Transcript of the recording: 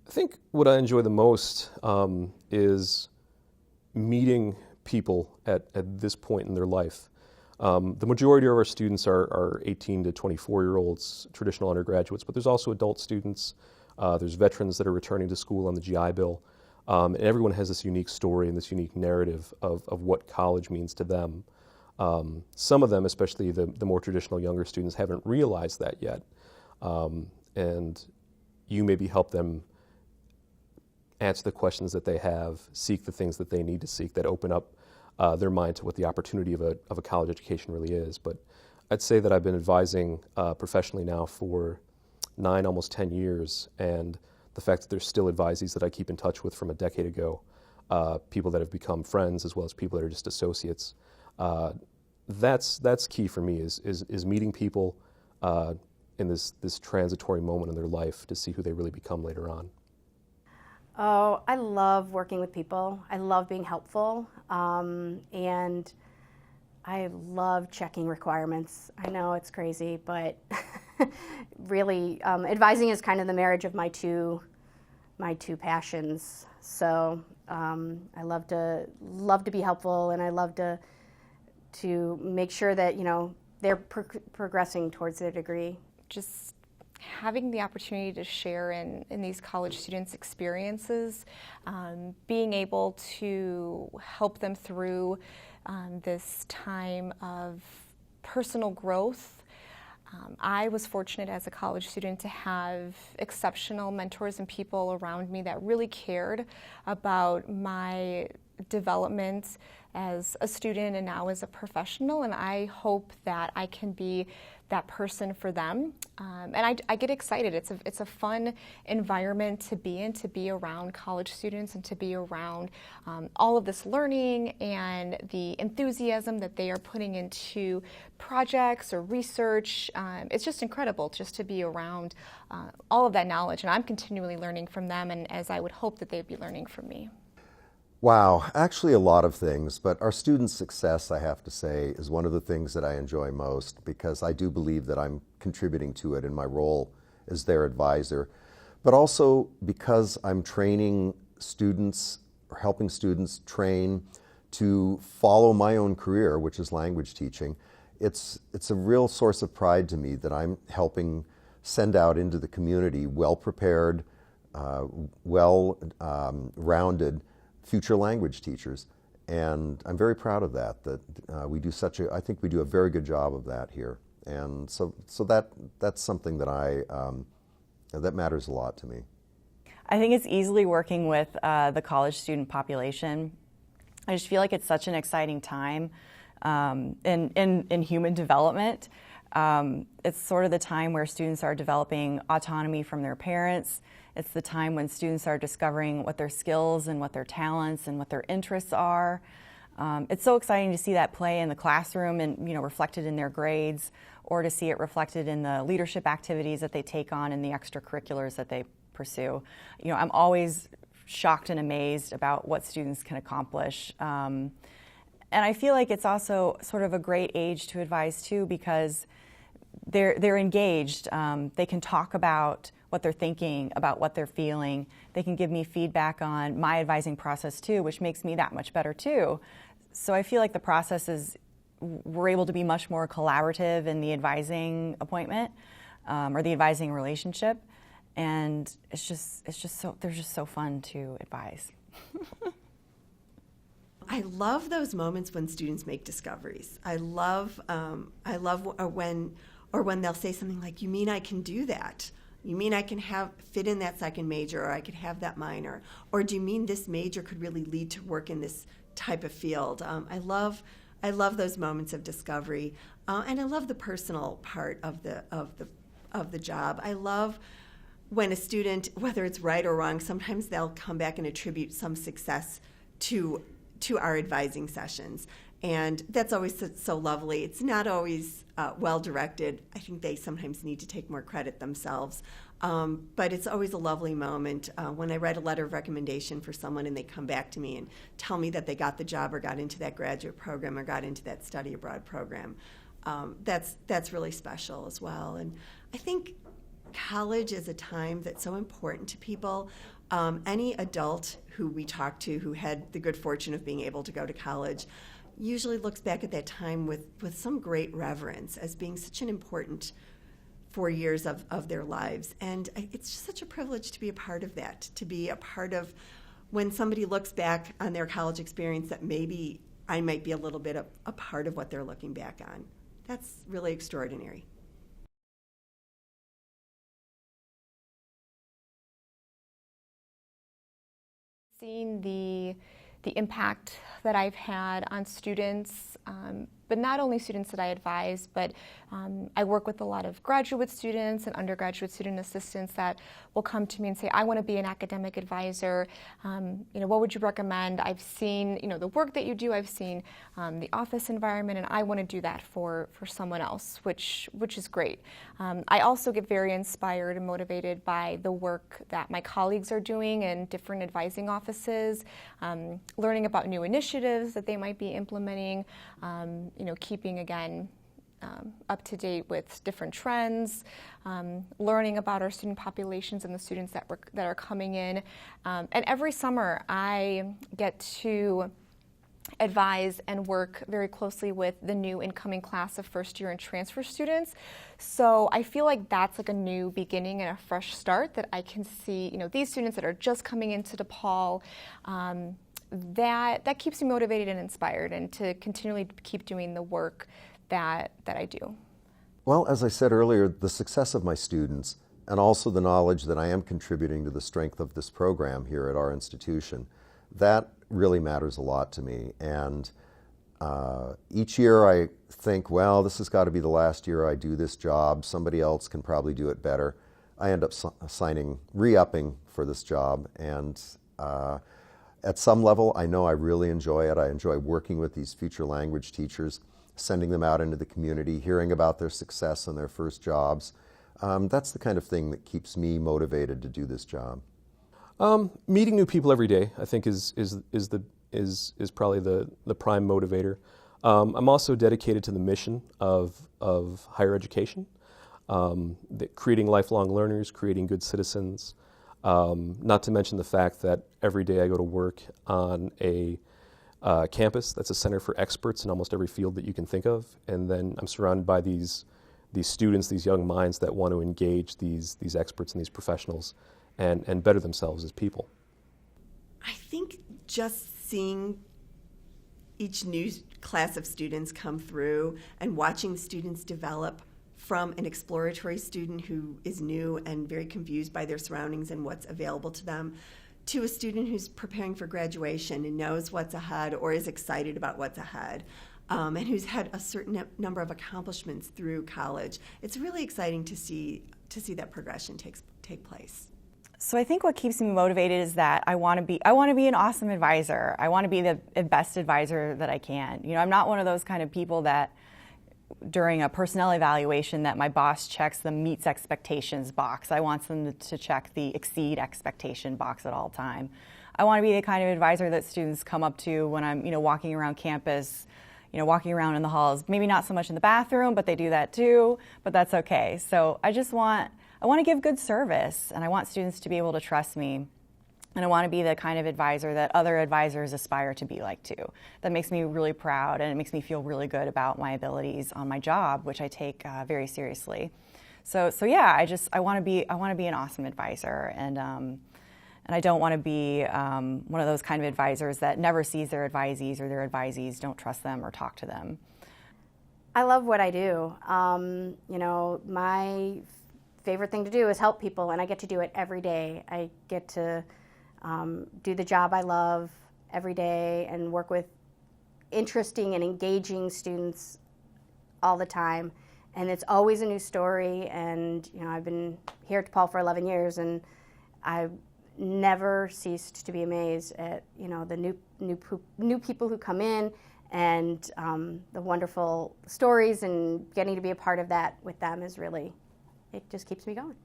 I think what I enjoy the most is meeting people at this point in their life. The majority of our students are 18 to 24-year-olds, traditional undergraduates, but there's also adult students. There's veterans that are returning to school on the GI Bill. And everyone has this unique story and this unique narrative of what college means to them. Some of them, especially the more traditional younger students, haven't realized that yet. And you maybe help them answer the questions that they have, seek the things that they need to seek that open up their mind to what the opportunity of a college education really is. But I'd say that I've been advising professionally now for 9, almost 10 years, and the fact that there's still advisees that I keep in touch with from a decade ago, people that have become friends as well as people that are just associates, that's key for me is meeting people in this transitory moment in their life to see who they really become later on. Oh, I love working with people. I love being helpful, and I love checking requirements. I know it's crazy, but really, advising is kind of the marriage of my two passions. So I love to be helpful, and I love to make sure that they're progressing towards their degree. Just having the opportunity to share in these college students' experiences, being able to help them through this time of personal growth. I was fortunate as a college student to have exceptional mentors and people around me that really cared about my development as a student and now as a professional, and I hope that I can be that person for them. And I get excited. It's a fun environment to be in, to be around college students and to be around all of this learning and the enthusiasm that they are putting into projects or research. It's just incredible just to be around all of that knowledge, and I'm continually learning from them, and as I would hope that they'd be learning from me. Wow, actually a lot of things, but our students' success, I have to say, is one of the things that I enjoy most because I do believe that I'm contributing to it in my role as their advisor, but also because I'm training students or helping students train to follow my own career, which is language teaching. It's a real source of pride to me that I'm helping send out into the community well-prepared, well-rounded future language teachers, and I'm very proud of that. I think we do a very good job of that here, and so that's something that that matters a lot to me. I think it's easily working with the college student population. I just feel like it's such an exciting time in human development. It's sort of the time where students are developing autonomy from their parents. It's the time when students are discovering what their skills and what their talents and what their interests are. It's so exciting to see that play in the classroom and reflected in their grades, or to see it reflected in the leadership activities that they take on and the extracurriculars that they pursue. I'm always shocked and amazed about what students can accomplish. And I feel like it's also sort of a great age to advise too, because they're engaged. They can talk about what they're thinking, about what they're feeling. They can give me feedback on my advising process too, which makes me that much better too. So I feel like the process we're able to be much more collaborative in the advising appointment or the advising relationship, and they're just so fun to advise. I love those moments when students make discoveries. I love when they'll say something like, "You mean I can do that? You mean I can fit in that second major, or I could have that minor? Or do you mean this major could really lead to work in this type of field?" I love those moments of discovery, and I love the personal part of the job. I love when a student, whether it's right or wrong, sometimes they'll come back and attribute some success to our advising sessions. And that's always so lovely. It's not always well-directed. I think they sometimes need to take more credit themselves. But it's always a lovely moment when I write a letter of recommendation for someone and they come back to me and tell me that they got the job or got into that graduate program or got into that study abroad program. That's really special as well. And I think college is a time that's so important to people. Any adult who we talk to who had the good fortune of being able to go to college usually looks back at that time with some great reverence as being such an important 4 years of their lives. And it's just such a privilege to be a part of that, to be a part of when somebody looks back on their college experience that maybe I might be a little bit a part of what they're looking back on. That's really extraordinary. Seeing the impact that I've had on students, but not only students that I advise, but I work with a lot of graduate students and undergraduate student assistants that will come to me and say, I want to be an academic advisor. What would you recommend? I've seen, the work that you do. I've seen the office environment, and I want to do that for someone else, which is great. I also get very inspired and motivated by the work that my colleagues are doing in different advising offices, learning about new initiatives that they might be implementing, keeping, again, up to date with different trends, learning about our student populations and the students that are coming in. And every summer I get to advise and work very closely with the new incoming class of first year and transfer students. So I feel like that's like a new beginning and a fresh start that I can see, these students that are just coming into DePaul, that keeps me motivated and inspired, and to continually keep doing the work that I do. Well, as I said earlier, the success of my students and also the knowledge that I am contributing to the strength of this program here at our institution, that really matters a lot to me. And each year I think, well, this has got to be the last year I do this job. Somebody else can probably do it better. I end up re-upping for this job. And at some level, I know I really enjoy it. I enjoy working with these future language teachers, sending them out into the community, hearing about their success and their first jobs. That's the kind of thing that keeps me motivated to do this job. Meeting new people every day, I think, is probably the prime motivator. I'm also dedicated to the mission of higher education, creating lifelong learners, creating good citizens. Not to mention the fact that every day I go to work on a campus that's a center for experts in almost every field that you can think of, and then I'm surrounded by these students, these young minds that want to engage these experts and these professionals and better themselves as people. I think just seeing each new class of students come through and watching students develop from an exploratory student who is new and very confused by their surroundings and what's available to them, to a student who's preparing for graduation and knows what's ahead or is excited about what's ahead, and who's had a certain number of accomplishments through college. It's really exciting to see that progression take place. So I think what keeps me motivated is that I want to be an awesome advisor. I want to be the best advisor that I can. I'm not one of those kind of people that during a personnel evaluation that my boss checks the meets expectations box. I want them to check the exceed expectation box at all time. I want to be the kind of advisor that students come up to when I'm, walking around campus, walking around in the halls, maybe not so much in the bathroom, but they do that too, but that's okay. So I want to give good service, and I want students to be able to trust me. And I want to be the kind of advisor that other advisors aspire to be like too. That makes me really proud, and it makes me feel really good about my abilities on my job, which I take very seriously. So yeah, I want to be an awesome advisor, and I don't want to be one of those kind of advisors that never sees their advisees, or their advisees don't trust them or talk to them. I love what I do. My favorite thing to do is help people, and I get to do it every day. I get to do the job I love every day and work with interesting and engaging students all the time. And it's always a new story. And I've been here at DePaul for 11 years, and I've never ceased to be amazed at the new people who come in, and the wonderful stories, and getting to be a part of that with them is really, it just keeps me going.